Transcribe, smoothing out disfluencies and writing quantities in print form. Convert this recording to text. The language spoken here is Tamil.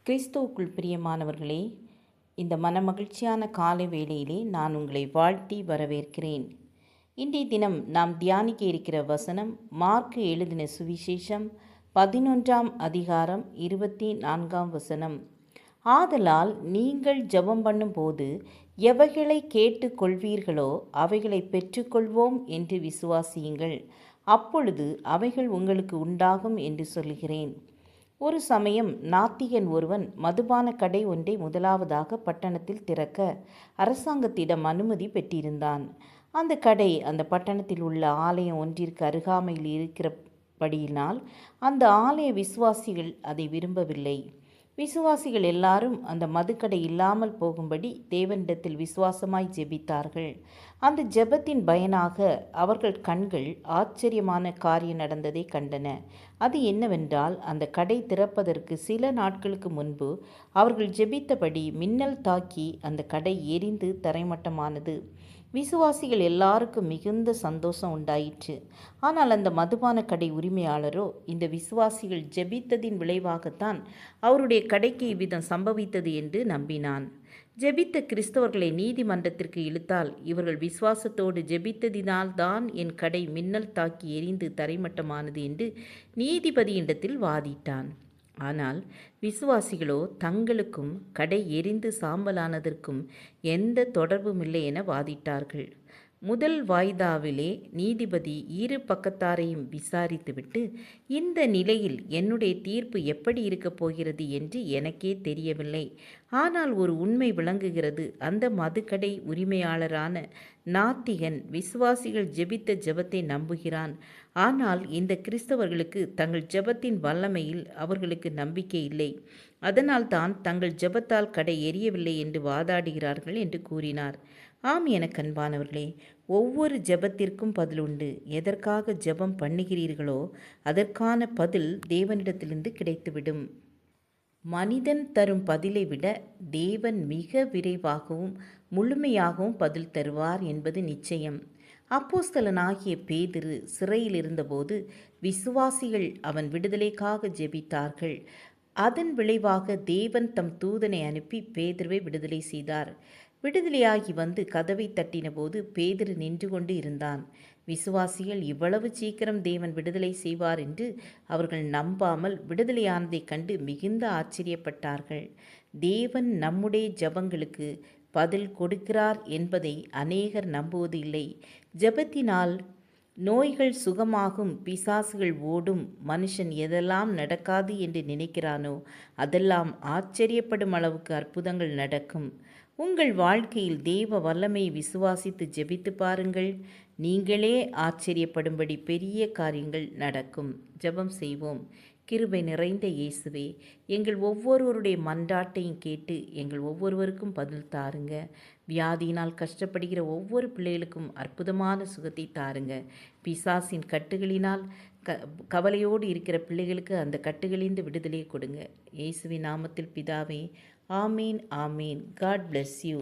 கிறிஸ்துவுக்குள் பிரியமானவர்களே, இந்த மனமகிழ்ச்சியான காலை வேளையிலே நான் உங்களை வாழ்த்தி வரவேற்கிறேன். இன்றைய தினம் நாம் தியானிக்க இருக்கிற வசனம் மார்க்கு எழுதின சுவிசேஷம் 11ஆம் அதிகாரம் 24ஆம் வசனம். ஆதலால் நீங்கள் ஜெபம் பண்ணும்போது எவைகளை கேட்டுக்கொள்வீர்களோ அவைகளை பெற்றுக்கொள்வோம் என்று விசுவாசியுங்கள். அப்பொழுது அவைகள் உங்களுக்கு உண்டாகும் என்று சொல்கிறேன். ஒரு சமயம் நாத்திகன் ஒருவன் மதுபான கடை ஒன்றை முதலாவதாக பட்டணத்தில் திறக்க அரசாங்கத்திடம் அனுமதி பெற்றிருந்தான். அந்த கடை அந்த பட்டணத்தில் உள்ள ஆலயம் ஒன்றிற்கு அருகாமையில் இருக்கிறபடியினால் அந்த ஆலய விசுவாசிகள் அதை விரும்பவில்லை. விசுவாசிகள் எல்லாரும் அந்த மதுக்கடை இல்லாமல் போகும்படி தேவனிடத்தில் விசுவாசமாய் ஜெபித்தார்கள். அந்த ஜெபத்தின் பயனாக அவர்கள் கண்கள் ஆச்சரியமான காரியம் நடந்ததை கண்டன. அது என்னவென்றால், அந்த கடை திறப்பதற்கு சில நாட்களுக்கு முன்பு அவர்கள் ஜெபித்தபடி மின்னல் தாக்கி அந்த கடை எரிந்து தரைமட்டமானது. விசுவாசிகள் எல்லாருக்கும் மிகுந்த சந்தோஷம் உண்டாயிற்று. ஆனால் அந்த மதுபான கடை உரிமையாளரோ இந்த விசுவாசிகள் ஜெபித்ததின் விளைவாகத்தான் அவருடைய கடைக்கு இவ்விதம் சம்பவித்தது என்று நம்பினான். ஜெபித்த கிறிஸ்தவர்களை நீதிமன்றத்திற்கு இழுத்தால் இவர்கள் விசுவாசத்தோடு ஜெபித்ததினால்தான் என் கடை மின்னல் தாக்கி எரிந்து தரைமட்டமானது என்று நீதிபதியிடத்தில் வாதிட்டான். ஆனால் விசுவாசிகளோ தங்களுக்கும் கடை எரிந்து சாம்பலானதற்கும் எந்த தொடர்புமில்லை என வாதிட்டார்கள். முதல் வாய்தாவிலே நீதிபதி இரு பக்கத்தாரையும் விசாரித்துவிட்டு, இந்த நிலையில் என்னுடைய தீர்ப்பு எப்படி இருக்கப் போகிறது என்று எனக்கே தெரியவில்லை. ஆனால் ஒரு உண்மை விளங்குகிறது. அந்த மதுக்கடை உரிமையாளரான நாத்திகன் விசுவாசிகள் ஜெபித்த ஜெபத்தை நம்புகிறான். ஆனால் இந்த கிறிஸ்தவர்களுக்கு தங்கள் ஜெபத்தின் வல்லமையில் அவர்களுக்கு நம்பிக்கை இல்லை. அதனால்தான் தங்கள் ஜெபத்தால் கடை எரியவில்லை என்று வாதாடுகிறார்கள் என்று கூறினார். ஆம் என கண்பானவர்களே, ஒவ்வொரு ஜெபத்திற்கும் பதில் உண்டு. எதற்காக ஜெபம் பண்ணுகிறீர்களோ அதற்கான பதில் தேவனிடத்திலிருந்து கிடைத்துவிடும். மனிதன் தரும் பதிலை விட தேவன் மிக விரைவாகவும் முழுமையாகவும் பதில் தருவார் என்பது நிச்சயம். அப்போஸ்தலனாகிய பேதுரு சிறையில் இருந்தபோது விசுவாசிகள் அவன் விடுதலைக்காக ஜெபித்தார்கள். அதன் விளைவாக தேவன் தம் தூதனை அனுப்பி பேதுருவை விடுதலை செய்தார். விடுதலையாகி வந்து கதவை தட்டின போது பேதுரு நின்று கொண்டு இருந்தான். விசுவாசிகள் இவ்வளவு சீக்கிரம் தேவன் விடுதலை செய்வார் என்று அவர்கள் நம்பாமல் விடுதலையானதைக் கண்டு மிகுந்த ஆச்சரியப்பட்டார்கள். தேவன் நம்முடைய ஜெபங்களுக்கு பதில் கொடுக்கிறார் என்பதை அநேகர் நம்புவது இல்லை. ஜெபத்தினால் நோய்கள் சுகமாகும், பிசாசுகள் ஓடும். மனுஷன் எதெல்லாம் நடக்காது என்று நினைக்கிறானோ அதெல்லாம் ஆச்சரியப்படும் அளவுக்கு அற்புதங்கள் நடக்கும். உங்கள் வாழ்க்கையில் தேவ வல்லமையை விசுவாசித்து ஜெபித்து பாருங்கள். நீங்களே ஆச்சரியப்படும்படி பெரிய காரியங்கள் நடக்கும். ஜெபம் செய்வோம். கிருபை நிறைந்த இயேசுவே, எங்கள் ஒவ்வொருவருடைய மன்றாட்டையும் கேட்டு எங்கள் ஒவ்வொருவருக்கும் பதில் தாருங்க. வியாதியினால் கஷ்டப்படுகிற ஒவ்வொரு பிள்ளைகளுக்கும் அற்புதமான சுகத்தை தாருங்க. பிசாசின் கட்டுகளினால் கவலையோடு இருக்கிற பிள்ளைகளுக்கு அந்த கட்டுகளிலிருந்து விடுதலை கொடுங்க. இயேசுவின் நாமத்தில் பிதாவே, ஆமீன் ஆமீன். God bless you.